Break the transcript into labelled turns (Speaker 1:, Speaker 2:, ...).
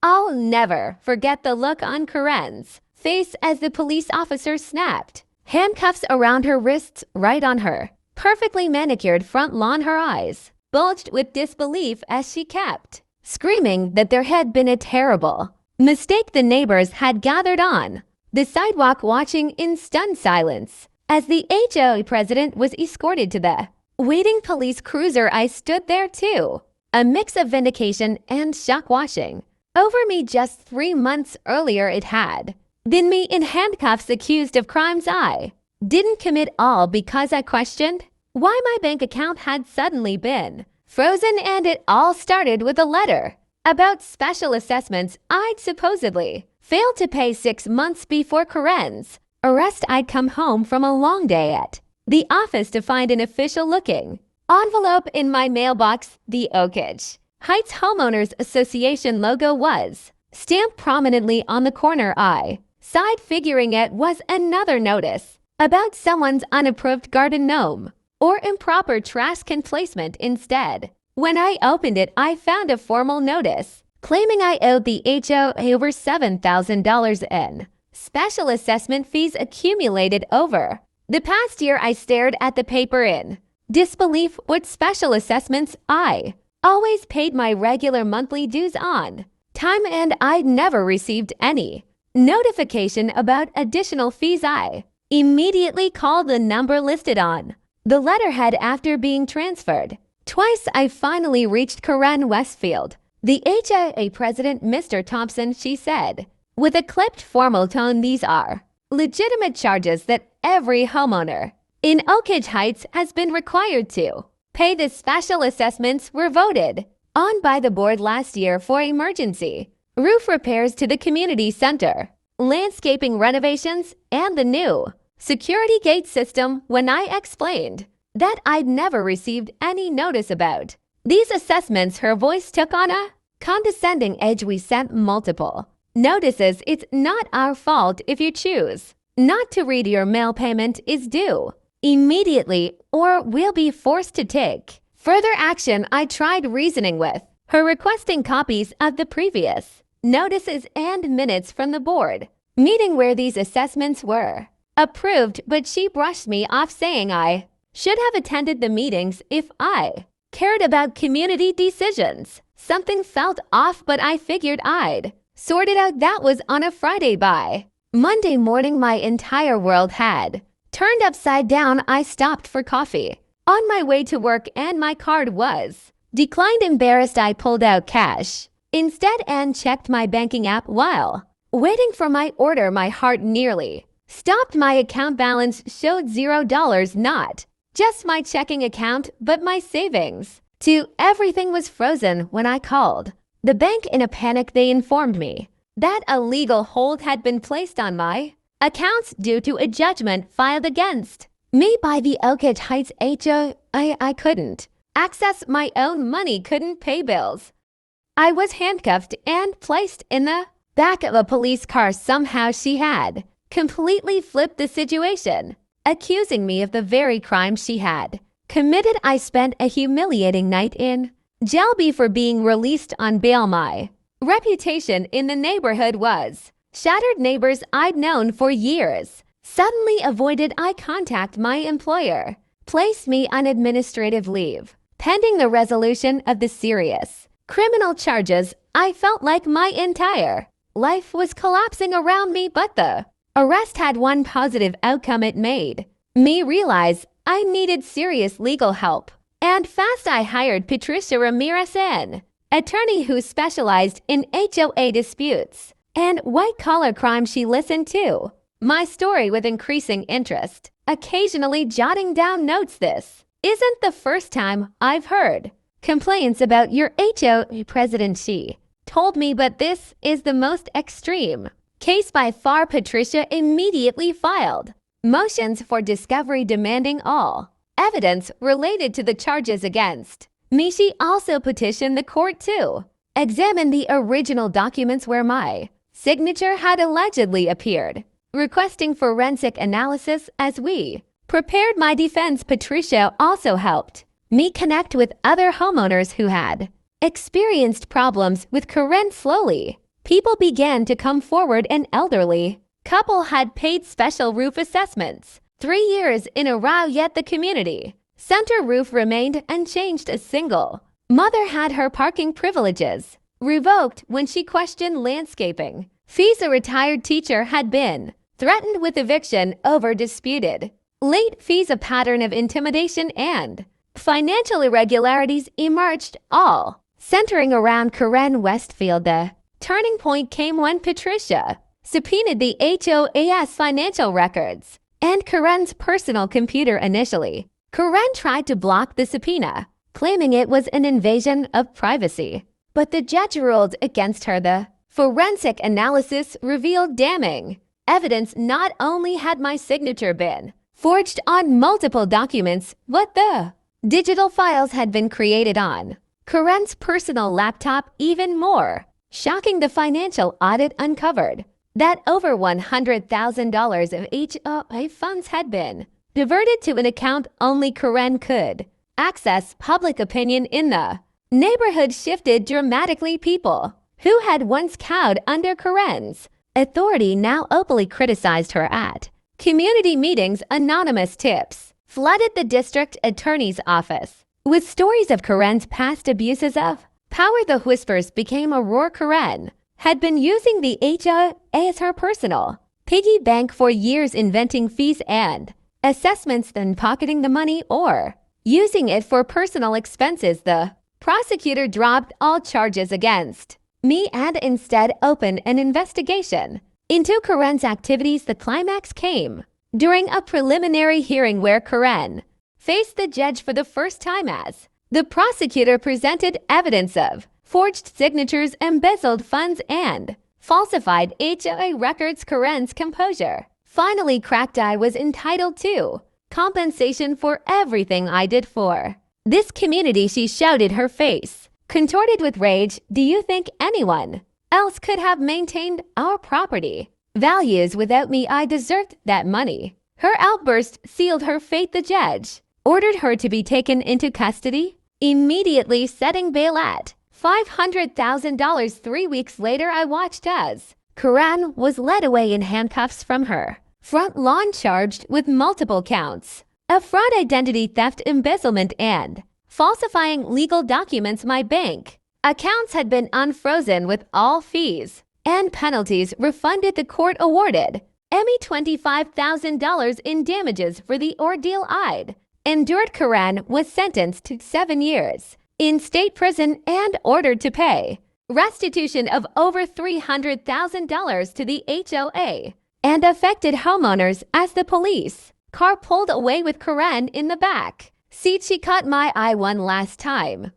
Speaker 1: I'll never forget the look on Karen's face as the police officer snapped handcuffs around her wrists right on her perfectly manicured front lawn. Her eyes bulged with disbelief as she kept screaming that there had been a terrible mistake. The neighbors had gathered on the sidewalk watching in stunned silence as the HOA president was escorted to the waiting police cruiser. I stood there too, a mix of vindication and shock washing over me. Just 3 months earlier it had been me in handcuffs accused of crimes I didn't commit, all because I questioned why my bank account had suddenly been frozen. And it all started with a letter about special assessments I'd supposedly failed to pay 6 months before Karen's arrest. I'd come home from a long day at the office to find an official-looking envelope in my mailbox. The Oak Heights Homeowners Association logo was stamped prominently on the corner. I sighed, figuring it was another notice about someone's unapproved garden gnome or improper trash can placement. Instead, when I opened it, I found a formal notice claiming I owed the HOA over $7,000 in special assessment fees accumulated over the past year. I stared at the paper in disbelief. What special assessments? I always paid my regular monthly dues on time, and I'd never received any notification about additional fees. I immediately called the number listed on the letterhead. After being transferred twice, I finally reached Karen Westfield, the HOA president. Mr. Thompson, she said with a clipped formal tone, these are legitimate charges that every homeowner in Oak Heights has been required to pay. The special assessments were voted on by the board last year for emergency roof repairs to the community center, landscaping renovations, and the new security gate system. When I explained that I'd never received any notice about these assessments, her voice took on a condescending edge. We sent multiple notices. It's not our fault if you choose not to read. Your mail payment is due immediately, or we'll be forced to take further action. I tried reasoning with her, requesting copies of the previous notices and minutes from the board meeting where these assessments were approved, but she brushed me off, saying I should have attended the meetings if I cared about community decisions. Something felt off, but I figured I'd sort it out. That was on a Friday. By Monday morning, my entire world had turned upside down. I stopped for coffee on my way to work and my card was declined. Embarrassed, I pulled out cash instead and checked my banking app. While waiting for my order, my heart nearly stopped. My account balance showed $0, not just my checking account, but my savings too. Everything was frozen. When I called the bank in a panic, they informed me that a legal hold had been placed on my accounts due to a judgment filed against me by the Oak Heights HOA. I couldn't access my own money, couldn't pay bills. I was handcuffed and placed in the back of a police car. Somehow she had completely flipped the situation, accusing me of the very crime she had committed. I spent a humiliating night in jail before being released on bail. My reputation in the neighborhood was shattered. Neighbors I'd known for years suddenly avoided eye contact. My employer placed me on administrative leave pending the resolution of the serious criminal charges. I felt like my entire life was collapsing around me, but the arrest had one positive outcome. It made me realize I needed serious legal help, and fast. I hired Patricia Ramirez, an attorney who specialized in HOA disputes and white-collar crime. She listened to my story with increasing interest, occasionally jotting down notes. This isn't the first time I've heard complaints about your HOA president, she told me, but this is the most extreme case by far. Patricia immediately filed motions for discovery, demanding all evidence related to the charges against me. She also petitioned the court to examine the original documents where my signature had allegedly appeared, requesting forensic analysis. As we prepared my defense, Patricia also helped me connect with other homeowners who had experienced problems with Karen. Slowly, People began to come forward. An elderly couple had paid special roof assessments 3 years in a row, yet the community center roof remained unchanged. A single mother had her parking privileges revoked when she questioned landscaping fees. A retired teacher had been threatened with eviction over disputed late fees. A pattern of intimidation and financial irregularities emerged, all centering around Karen Westfield. The turning point came when Patricia subpoenaed the HOA's financial records and Karen's personal computer. Initially, Karen tried to block the subpoena, claiming it was an invasion of privacy, but the judge ruled against her. The forensic analysis revealed damning evidence. Not only had my signature been forged on multiple documents, but the digital files had been created on Karen's personal laptop. Even more shocking, the financial audit uncovered that over $100,000 of HOA funds had been diverted to an account only Karen could access. Public opinion in the neighborhood shifted dramatically. People who had once cowed under Karen's authority now openly criticized her at community meetings. Anonymous tips flooded the district attorney's office with stories of Karen's past abuses of power. The whispers became a roar. Karen had been using the HOA as her personal piggy bank for years, inventing fees and assessments, then pocketing the money or using it for personal expenses. The prosecutor dropped all charges against me and instead opened an investigation into Karen's activities. The climax came during a preliminary hearing where Karen faced the judge for the first time as the prosecutor presented evidence of forged signatures, embezzled funds, and falsified HOA records. Karen's composure finally cracked. I was entitled to compensation for everything I did for this community, she shouted, her face contorted with rage. Do you think anyone else could have maintained our property values without me? I deserved that money. Her outburst sealed her fate. The judge ordered her to be taken into custody, immediately setting bail at $500,000. 3 weeks later, I watched as Karen was led away in handcuffs from her front lawn, charged with multiple counts of fraud, identity theft, embezzlement, and falsifying legal documents. My bank accounts had been unfrozen with all fees and penalties refunded. The court awarded Emmy $25,000 in damages for the ordeal I'd endured. Karen was sentenced to 7 years in state prison and ordered to pay restitution of over $300,000 to the HOA and affected homeowners as the police car pulled away with Karen in the back seat. She caught my eye one last time